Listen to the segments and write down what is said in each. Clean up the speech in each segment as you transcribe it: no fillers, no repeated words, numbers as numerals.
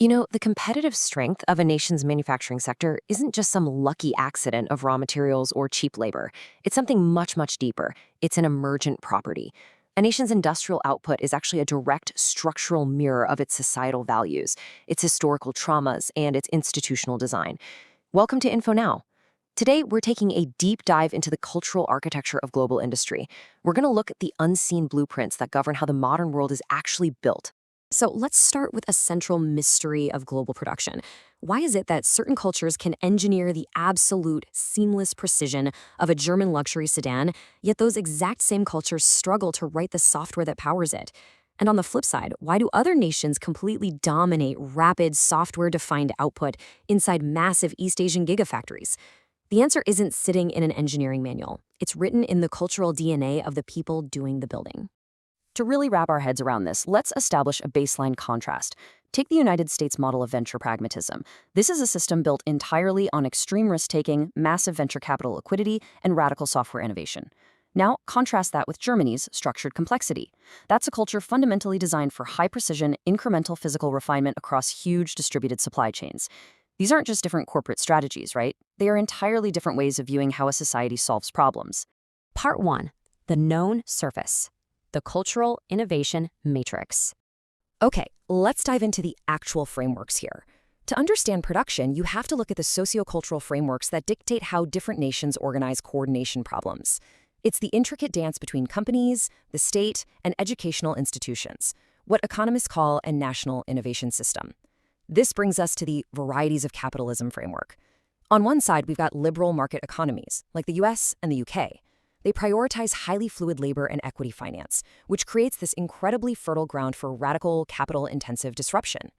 The competitive strength of a nation's manufacturing sector isn't just some lucky accident of raw materials or cheap labor. It's something much, much deeper. It's an emergent property. A nation's industrial output is actually a direct structural mirror of its societal values, its historical traumas, and its institutional design. Welcome to InfoNow. Today, we're taking a deep dive into the cultural architecture of global industry. We're going to look at the unseen blueprints that govern how the modern world is actually built. So let's start with a central mystery of global production. Why is it that certain cultures can engineer the absolute seamless precision of a German luxury sedan, yet those exact same cultures struggle to write the software that powers it? And on the flip side, why do other nations completely dominate rapid software-defined output inside massive East Asian gigafactories? The answer isn't sitting in an engineering manual. It's written in the cultural DNA of the people doing the building. To really wrap our heads around this, let's establish a baseline contrast. Take the United States model of venture pragmatism. This is a system built entirely on extreme risk-taking, massive venture capital liquidity, and radical software innovation. Now, contrast that with Germany's structured complexity. That's a culture fundamentally designed for high-precision, incremental physical refinement across huge distributed supply chains. These aren't just different corporate strategies, right? They are entirely different ways of viewing how a society solves problems. Part 1. The known surface. The cultural innovation matrix. Okay, let's dive into the actual frameworks here. To understand production, you have to look at the socio-cultural frameworks that dictate how different nations organize coordination problems. It's the intricate dance between companies, the state, and educational institutions, what economists call a national innovation system. This brings us to the varieties of capitalism framework. On one side, we've got liberal market economies, like the US and the UK. They prioritize highly fluid labor and equity finance, which creates this incredibly fertile ground for radical, capital-intensive disruption.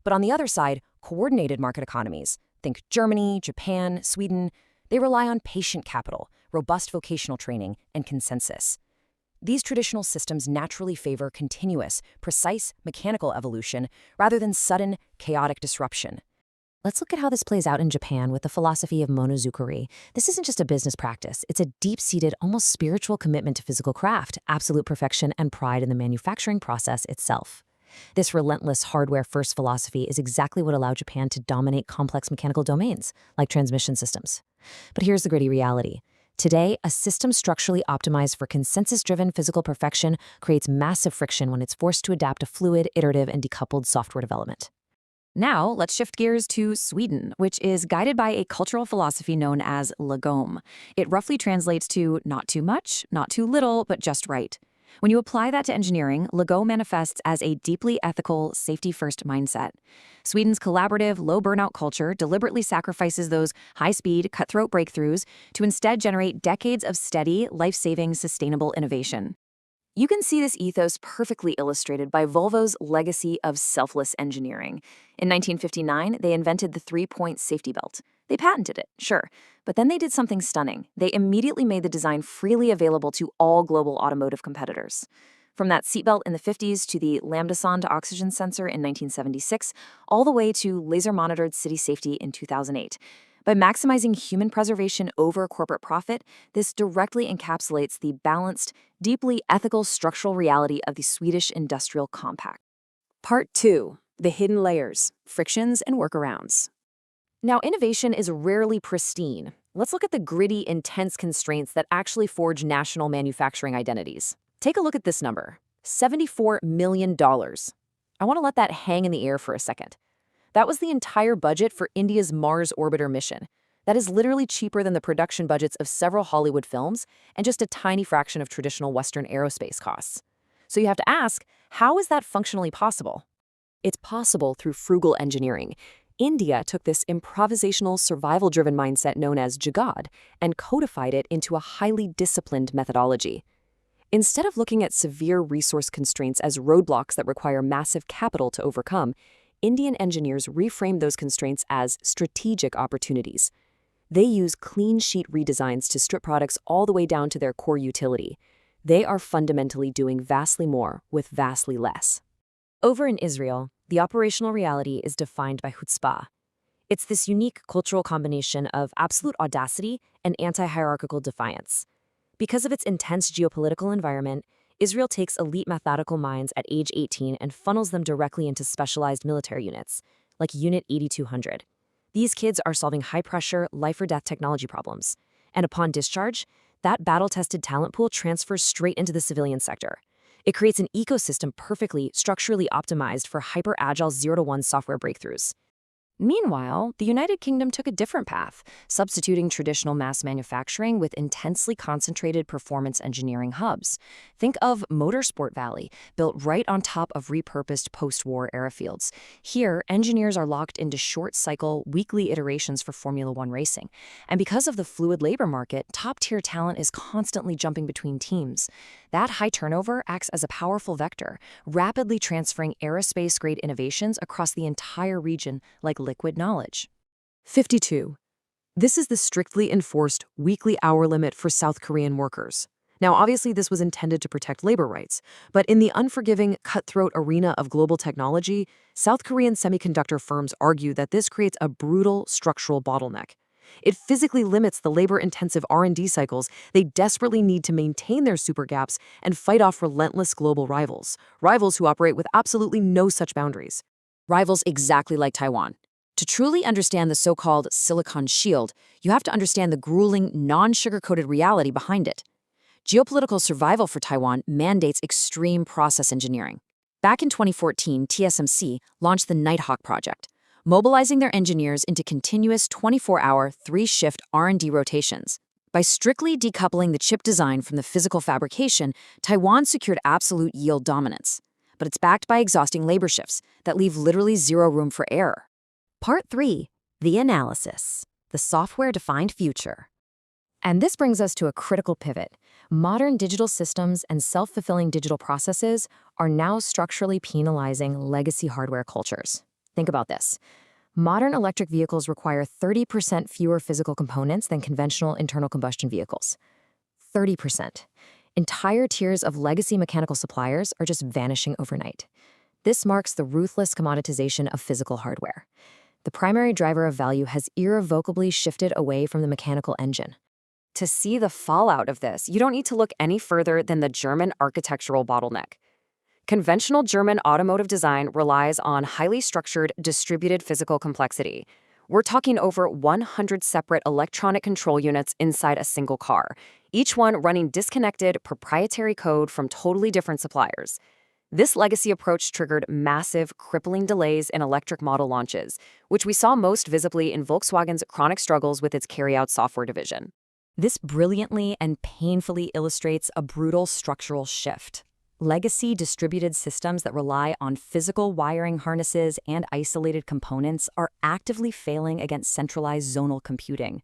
But on the other side, coordinated market economies, think Germany, Japan, Sweden, they rely on patient capital, robust vocational training, and consensus. These traditional systems naturally favor continuous, precise, mechanical evolution rather than sudden, chaotic disruption. Let's look at how this plays out in Japan with the philosophy of monozukuri. This isn't just a business practice. It's a deep-seated, almost spiritual commitment to physical craft, absolute perfection, and pride in the manufacturing process itself. This relentless hardware-first philosophy is exactly what allowed Japan to dominate complex mechanical domains, like transmission systems. But here's the gritty reality. Today, a system structurally optimized for consensus-driven physical perfection creates massive friction when it's forced to adapt to fluid, iterative, and decoupled software development. Now, let's shift gears to Sweden, which is guided by a cultural philosophy known as lagom. It roughly translates to not too much, not too little, but just right. When you apply that to engineering, lagom manifests as a deeply ethical, safety-first mindset. Sweden's collaborative, low-burnout culture deliberately sacrifices those high-speed, cutthroat breakthroughs to instead generate decades of steady, life-saving, sustainable innovation. You can see this ethos perfectly illustrated by Volvo's legacy of selfless engineering. In 1959, they invented the three-point safety belt. They patented it, sure, but then they did something stunning. They immediately made the design freely available to all global automotive competitors. From that seatbelt in the 50s to the lambda-sonde oxygen sensor in 1976, all the way to laser-monitored city safety in 2008. By maximizing human preservation over corporate profit, this directly encapsulates the balanced, deeply ethical structural reality of the Swedish industrial compact. Part 2. The hidden layers, frictions, and workarounds. Now, innovation is rarely pristine. Let's look at the gritty, intense constraints that actually forge national manufacturing identities. Take a look at this number, $74 million. I want to let that hang in the air for a second. That was the entire budget for India's Mars orbiter mission. That is literally cheaper than the production budgets of several Hollywood films and just a tiny fraction of traditional Western aerospace costs. So you have to ask, how is that functionally possible? It's possible through frugal engineering. India took this improvisational, survival-driven mindset known as Jugaad and codified it into a highly disciplined methodology. Instead of looking at severe resource constraints as roadblocks that require massive capital to overcome, Indian engineers reframe those constraints as strategic opportunities. They use clean sheet redesigns to strip products all the way down to their core utility. They are fundamentally doing vastly more with vastly less. Over in Israel, the operational reality is defined by chutzpah. It's this unique cultural combination of absolute audacity and anti-hierarchical defiance. Because of its intense geopolitical environment, Israel takes elite mathematical minds at age 18 and funnels them directly into specialized military units. like Unit 8200. These kids are solving high-pressure, life-or-death technology problems. And upon discharge, that battle-tested talent pool transfers straight into the civilian sector. It creates an ecosystem perfectly structurally optimized for hyper-agile 0-to-1 software breakthroughs. Meanwhile, the United Kingdom took a different path, substituting traditional mass manufacturing with intensely concentrated performance engineering hubs. Think of Motorsport Valley, built right on top of repurposed post-war airfields. Here, engineers are locked into short-cycle, weekly iterations for Formula One racing. And because of the fluid labor market, top-tier talent is constantly jumping between teams. That high turnover acts as a powerful vector, rapidly transferring aerospace-grade innovations across the entire region like liquid knowledge. 52. This is the strictly enforced weekly hour limit for South Korean workers. Now, obviously, this was intended to protect labor rights, but in the unforgiving, cutthroat arena of global technology, South Korean semiconductor firms argue that this creates a brutal structural bottleneck. It physically limits the labor-intensive R&D cycles they desperately need to maintain their super gaps and fight off relentless global rivals who operate with absolutely no such boundaries. Rivals exactly like Taiwan. To truly understand the so-called Silicon Shield, you have to understand the grueling, non-sugar-coated reality behind it. Geopolitical survival for Taiwan mandates extreme process engineering. Back in 2014, TSMC launched the Nighthawk project, mobilizing their engineers into continuous 24-hour, 3-shift R&D rotations. By strictly decoupling the chip design from the physical fabrication, Taiwan secured absolute yield dominance. But it's backed by exhausting labor shifts that leave literally zero room for error. Part 3. The analysis. The software-defined future. And this brings us to a critical pivot. Modern digital systems and self-fulfilling digital processes are now structurally penalizing legacy hardware cultures. Think about this. Modern electric vehicles require 30% fewer physical components than conventional internal combustion vehicles. 30%. Entire tiers of legacy mechanical suppliers are just vanishing overnight. This marks the ruthless commoditization of physical hardware. The primary driver of value has irrevocably shifted away from the mechanical engine. To see the fallout of this, you don't need to look any further than the German architectural bottleneck. Conventional German automotive design relies on highly structured, distributed physical complexity. We're talking over 100 separate electronic control units inside a single car, each one running disconnected, proprietary code from totally different suppliers. This legacy approach triggered massive, crippling delays in electric model launches, which we saw most visibly in Volkswagen's chronic struggles with its carry-out software division. This brilliantly and painfully illustrates a brutal structural shift. Legacy distributed systems that rely on physical wiring harnesses and isolated components are actively failing against centralized zonal computing.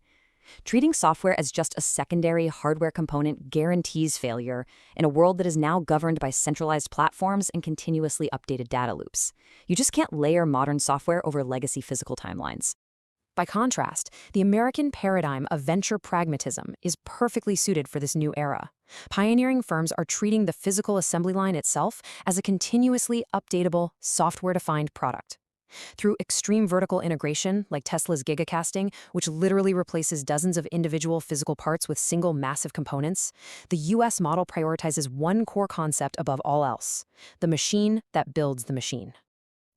Treating software as just a secondary hardware component guarantees failure in a world that is now governed by centralized platforms and continuously updated data loops. You just can't layer modern software over legacy physical timelines. By contrast, the American paradigm of venture pragmatism is perfectly suited for this new era. Pioneering firms are treating the physical assembly line itself as a continuously updatable, software-defined product. Through extreme vertical integration, like Tesla's gigacasting, which literally replaces dozens of individual physical parts with single massive components, the US model prioritizes one core concept above all else: the machine that builds the machine.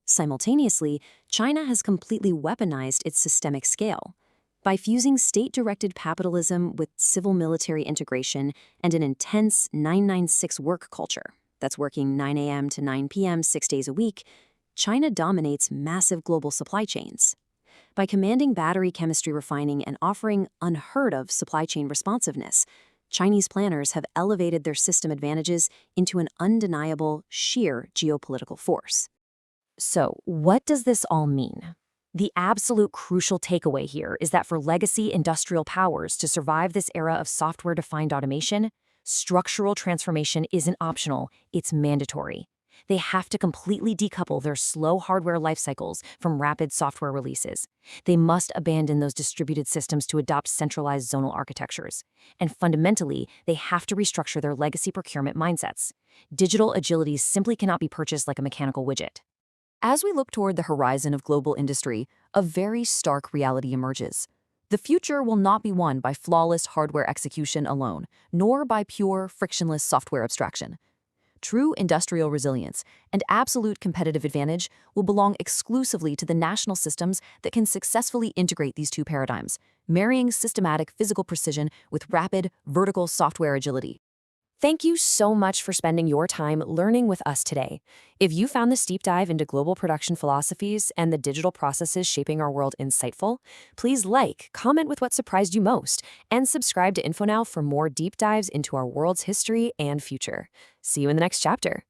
Simultaneously, China has completely weaponized its systemic scale. By fusing state-directed capitalism with civil-military integration and an intense 996 work culture that's working 9 a.m. to 9 p.m. 6 days a week, China dominates massive global supply chains. By commanding battery chemistry refining and offering unheard-of supply chain responsiveness, Chinese planners have elevated their system advantages into an undeniable, sheer geopolitical force. So, what does this all mean? The absolute crucial takeaway here is that for legacy industrial powers to survive this era of software-defined automation, structural transformation isn't optional, it's mandatory. They have to completely decouple their slow hardware life cycles from rapid software releases. They must abandon those distributed systems to adopt centralized zonal architectures. And fundamentally, they have to restructure their legacy procurement mindsets. Digital agility simply cannot be purchased like a mechanical widget. As we look toward the horizon of global industry, a very stark reality emerges. The future will not be won by flawless hardware execution alone, nor by pure, frictionless software abstraction. True industrial resilience and absolute competitive advantage will belong exclusively to the national systems that can successfully integrate these two paradigms, marrying systematic physical precision with rapid, vertical software agility. Thank you so much for spending your time learning with us today. If you found this deep dive into global production philosophies and the digital processes shaping our world insightful, please comment with what surprised you most, and subscribe to InfoNow for more deep dives into our world's history and future. See you in the next chapter.